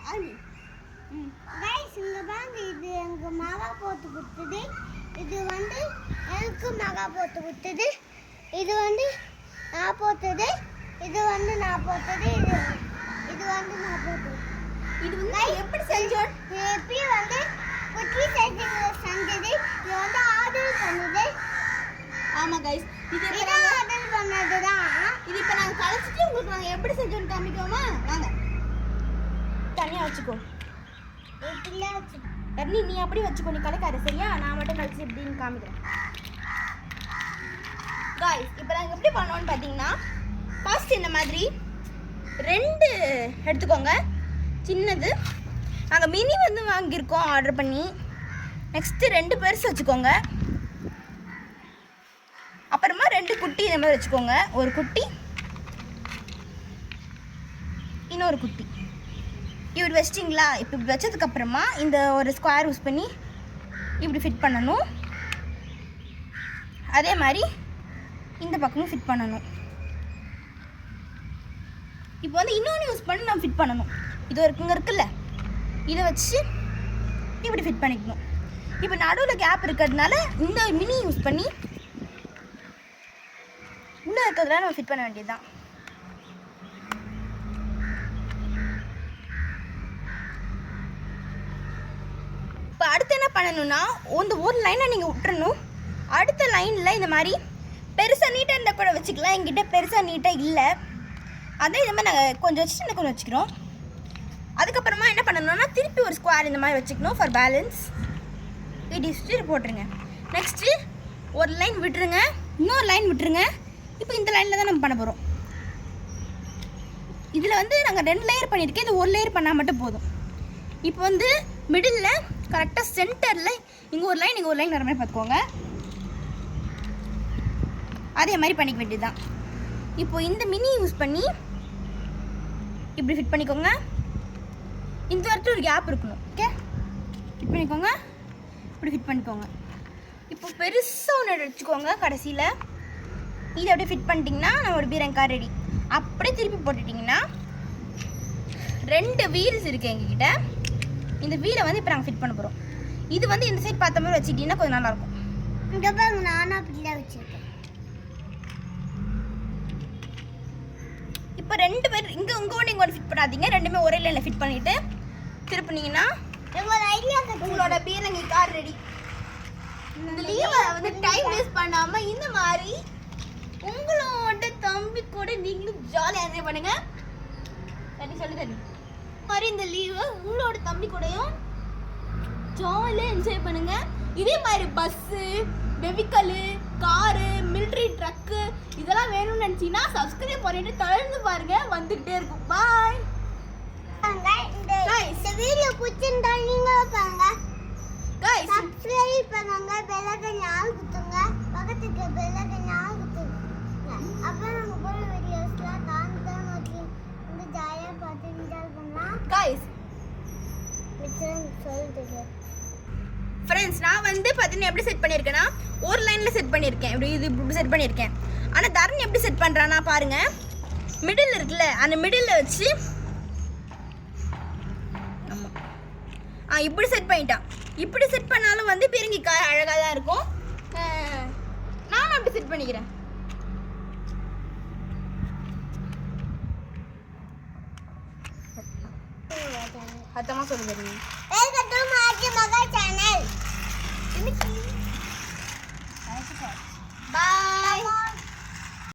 guys இங்க பாருங்க இது எங்க மாமா போட்டு கொடுத்தது இது வந்து எனக்கு மகா போட்டு கொடுத்தது இது வந்து நான் போட்டது இது வந்து நான் போட்டது இது வந்து நான் போட்டது இது வந்து எப்படி செஞ்சோம் எப்படி வந்து குட்டி செஞ்சது இது வந்து ஆர்டர் பண்ணது ஆமா गाइस இது ஆர்டர் பண்ணதுதான் இது இப்ப நாங்க கலச்சிட்டு உங்களுக்கு நாங்க எப்படி செஞ்சோம்னு காமிக்கோமா வாங்க தனியா வச்சுக்கோ இப்படியே வச்சு தண்ணி நீ அப்படியே வச்சுக்கோ நீ கலக்காத சரியா நான் மட்டும் கலச்சி எப்படின்னு காமிக்கிறேன் गाइस இப்போ நாங்க எப்படி பண்ணோம்னு பாத்தீங்கன்னா ஃபர்ஸ்ட் இந்த மாதிரி ரெண்டு எடுத்துக்கோங்க சின்னது நாங்கள் மினி வந்து வாங்கியிருக்கோம் ஆர்டர் பண்ணி நெக்ஸ்ட்டு ரெண்டு பெருசு வச்சுக்கோங்க அப்புறமா ரெண்டு குட்டி இந்த மாதிரி வச்சுக்கோங்க ஒரு குட்டி இன்னொரு குட்டி இப்படி வச்சிட்டிங்களா இப்போ இப்படி வச்சதுக்கப்புறமா இந்த ஒரு ஸ்கொயர் யூஸ் பண்ணி இப்படி ஃபிட் பண்ணணும் அதே மாதிரி இந்த பக்கமும் ஃபிட் பண்ணணும் இப்போ வந்து இன்னொன்று யூஸ் பண்ணி நம்ம ஃபிட் பண்ணணும் இது இருக்குல்ல இதை வச்சு இப்படி ஃபிட் பண்ணிக்கணும் இப்போ நடுவில் கேப் இருக்கிறதுனால இந்த மினி யூஸ் பண்ணி உள்ளே இருக்கிறதுனால நம்ம ஃபிட் பண்ண வேண்டியது தான் இப்போ அடுத்து என்ன பண்ணணும்னா இந்த ஒரு லைனை நீங்கள் விட்டுறணும் அடுத்த லைனில் இந்த மாதிரி பெருசாக நீட்டாக இருந்தால் கூட வச்சுக்கலாம் எங்கிட்ட பெருசாக நீட்டாக இல்லை அதே இந்த மாதிரி நாங்கள் கொஞ்சம் வச்சுட்டு இன்னும் கொஞ்சம் வச்சுக்கிறோம் அதுக்கப்புறமா என்ன பண்ணணும்னா திருப்பி ஒரு ஸ்கொயர் இந்த மாதிரி வச்சுக்கணும் ஃபார் பேலன்ஸ் இப்படி போட்டுருங்க நெக்ஸ்ட்டு ஒரு லைன் விட்டுருங்க இன்னொரு லைன் விட்டுருங்க இப்போ இந்த லைனில் தான் நம்ம பண்ண போகிறோம் இதில் வந்து நாங்கள் 2 லேயர் பண்ணியிருக்கேன் இது ஒரு லேயர் பண்ணால் மட்டும் போதும் இப்போ வந்து மிடில் கரெக்டாக சென்டரில் இங்கே ஒரு லைன் இங்கே ஒரு லைன் வர மாதிரி பார்த்துக்கோங்க அதே மாதிரி பண்ணிக்க வேண்டியது தான் இப்போ இந்த மினி யூஸ் பண்ணி இப்படி ஃபிட் பண்ணிக்கோங்க இந்த இடத்துல ஒரு கேப் இருக்கணும் ஓகே ஃபிட் பண்ணிக்கோங்க இப்படி ஃபிட் பண்ணிக்கோங்க இப்போ பெருசாக ஒன்று வச்சுக்கோங்க கடைசியில் இதை அப்படியே ஃபிட் பண்ணிட்டிங்கன்னா நம்மளோட பீரங்கா ரெடி அப்படியே திருப்பி போட்டுட்டிங்கன்னா 2 வீல்ஸ் இருக்குது எங்ககிட்ட இந்த வீலை வந்து இப்போ நாங்கள் ஃபிட் பண்ண போகிறோம் இது வந்து இந்த சைட் பார்த்த மாதிரி வச்சுக்கிட்டிங்கன்னா கொஞ்சம் நல்லாயிருக்கும் இந்த பாருங்க நானும் அப்படிலாம் வச்சுருக்கேன் இப்போ 2 பேர் இங்கே ஒன்று இங்கே ஒன்று ஃபிட் பண்ணாதீங்க ரெண்டுமே ஒரே லைனில் ஃபிட் பண்ணிவிட்டு திருப்பினீங்கன்னா உங்களோட பீரங்கி கார் ரெடி இந்த லீவை வந்து டைம் வேஸ்ட் பண்ணாமல் இந்த மாதிரி உங்களோட தம்பி கூட நீங்களும் ஜாலியாக என்ஜாய் பண்ணுங்க தண்ணி மாதிரி இந்த லீவை உங்களோட தம்பி கூடயும் ஜாலியாக என்ஜாய் பண்ணுங்க இதே மாதிரி bus vehicle car military truck இதெல்லாம் வேணும்னு நினச்சிங்கன்னா சப்ஸ்கிரைப் பண்ணிட்டு தொடர்ந்து பாருங்க வந்துகிட்டே இருக்கும் பாய் இந்த வீடியோ பிடிச்சிருந்தா நீங்களும் பாருங்க गाइस சப்ஸ்கிரைப் பண்ணுங்க பெல் ஐகான் ஆல் குத்துங்க பக்கத்துக்கு பெல் ஐகான் ஆல் குத்துங்க அப்ப நம்ம போற வீடியோஸ்லாம் தான் வந்து ஜாலியா பார்த்து என்ஜாய் பண்ணலாம் गाइस மிச்சம் சொல்லுங்க फ्रेंड्स நான் வந்து பாத்தீங்கன்னா எப்படி செட் பண்ணிருக்கேனா ஒரு லைன்ல செட் பண்ணிருக்கேன் இப்படி செட் பண்ணிருக்கேன் ஆனா தரணி எப்படி செட் பண்றானா பாருங்க மிடில் இருக்குல அந்த மிடில்ல வச்சு ஆமா இப்படி செட் பண்ணிட்டான் இப்படி செட் பண்ணாலும் வந்து பீரங்கி கார் அழகா தான் இருக்கும் நான் அப்படி செட் பண்ணிக்கிறேன் அத்தமா சொல்லுங்க வெல்கம் டு மகா சேனல்